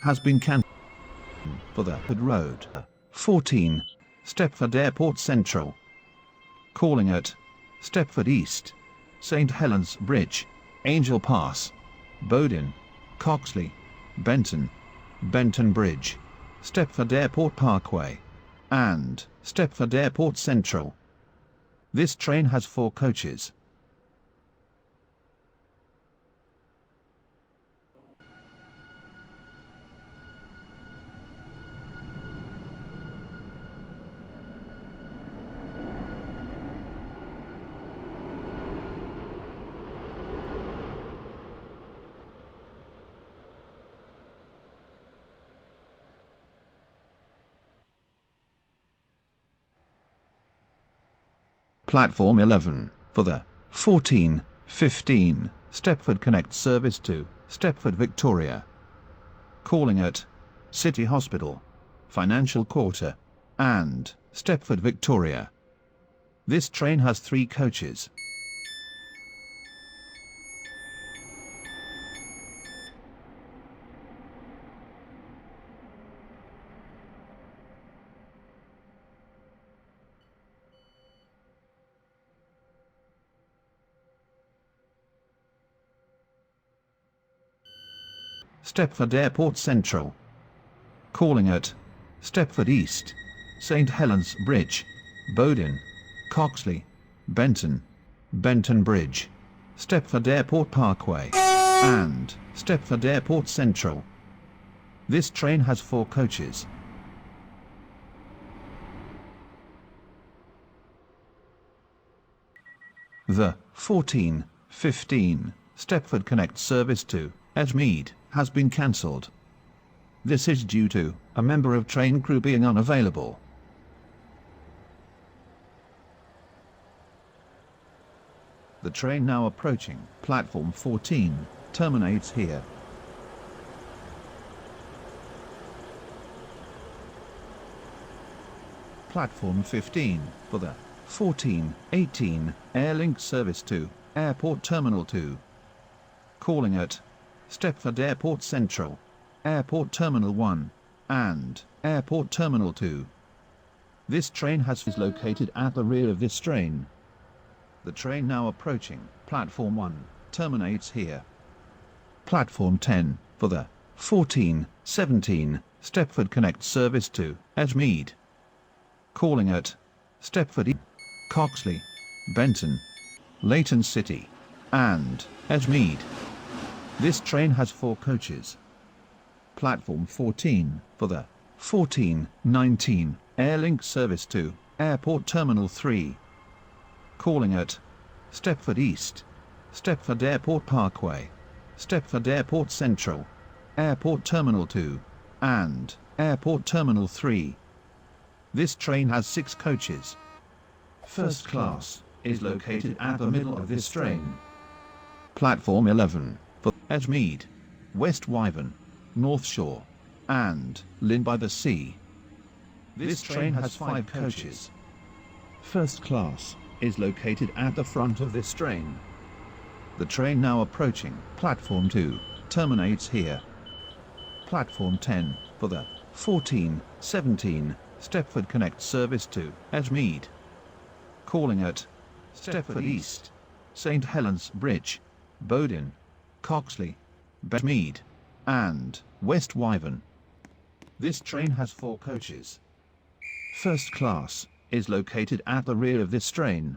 has been cancelled. For the Road 14, Stepford Airport Central. Calling at Stepford East, St Helens Bridge, Angel Pass, Bowden, Coxley, Benton, Benton Bridge, Stepford Airport Parkway, and Stepford Airport Central. This train has 4 coaches. Platform 11, for the 14:15 Stepford Connect service to Stepford Victoria. Calling at City Hospital, Financial Quarter, and Stepford Victoria. This train has 3 coaches. Stepford Airport Central. Calling at Stepford East, St Helens Bridge, Bowden, Coxley, Benton, Benton Bridge, Stepford Airport Parkway, and Stepford Airport Central. This train has 4 coaches. The 14:15 Stepford Connect service to Edgemead has been cancelled. This is due to a member of train crew being unavailable. The train now approaching platform 14 terminates here. Platform 15 for the 14:18 Airlink service to Airport Terminal 2. Calling at Stepford Airport Central, Airport Terminal 1, and Airport Terminal 2. This train is located at the rear of this train. The train now approaching Platform 1 terminates here. Platform 10 for the 14:17 Stepford Connect service to Edgemead. Calling at Stepford, Coxley, Benton, Leighton City, and Edgemead. This train has 4 coaches. Platform 14 for the 14:19 Airlink service to Airport Terminal 3. Calling at Stepford East, Stepford Airport Parkway, Stepford Airport Central, Airport Terminal 2, and Airport Terminal 3. This train has 6 coaches. First class is located at the middle of this train. Platform 11 for Edgemead, West Wyvern, North Shore, and Lynn by the Sea. This train has 5 coaches. First class is located at the front of this train. The train now approaching Platform 2 terminates here. Platform 10 for the 14:17 Stepford Connect service to Edgemead. Calling at Stepford East, St Helens Bridge, Bowden, Coxley, Edgemead, and West Wyvern. This train has 4 coaches. First class is located at the rear of this train.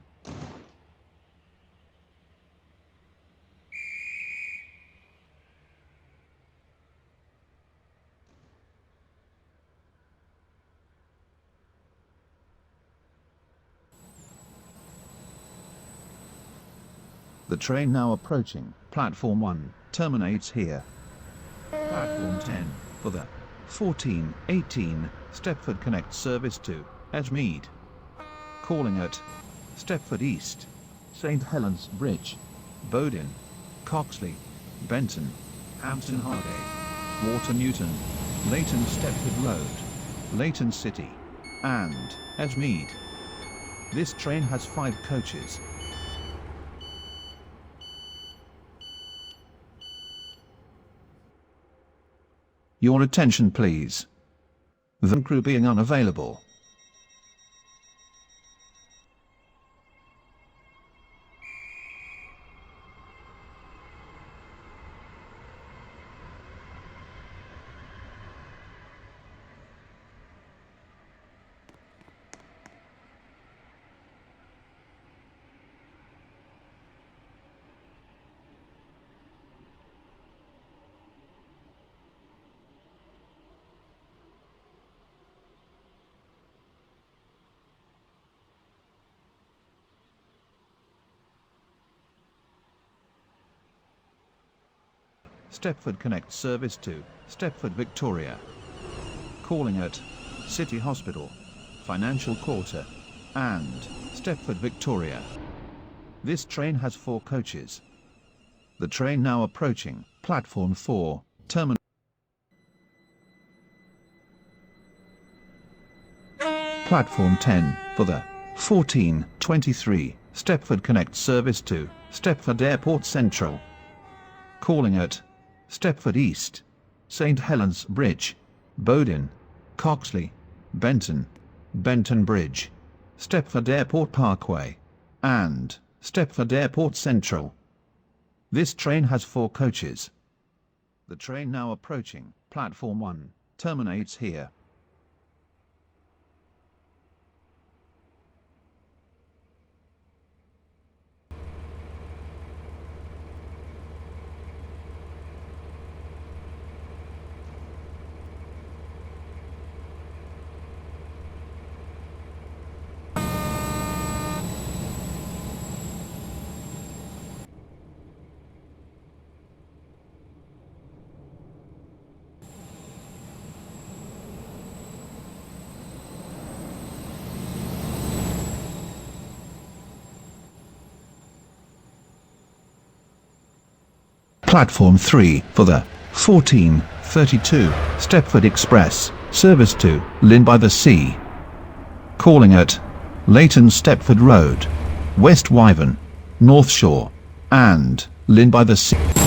The train now approaching Platform 1 terminates here. Platform 10 for the 14:18 Stepford Connect service to Edgemead. Calling at Stepford East, St Helens Bridge, Bowden, Coxley, Benton, Hampton Hargate, Water Newton, Leighton Stepford Road, Leighton City, and Edgemead. This train has 5 coaches. Your attention please. The crew being unavailable. Stepford Connect service to Stepford Victoria. Calling at City Hospital, Financial Quarter, and Stepford Victoria. This train has 4 coaches. The train now approaching platform 4, terminal. Platform 10 for the 14:23 Stepford Connect service to Stepford Airport Central. Calling at Stepford East, St Helens Bridge, Bowden, Coxley, Benton, Benton Bridge, Stepford Airport Parkway, and Stepford Airport Central. This train has 4 coaches. The train now approaching platform 1 terminates here. Platform 3 for the 14:32 Stepford Express service to Lynn by the Sea. Calling at Leighton Stepford Road, West Wyvern, North Shore, and Lynn by the Sea.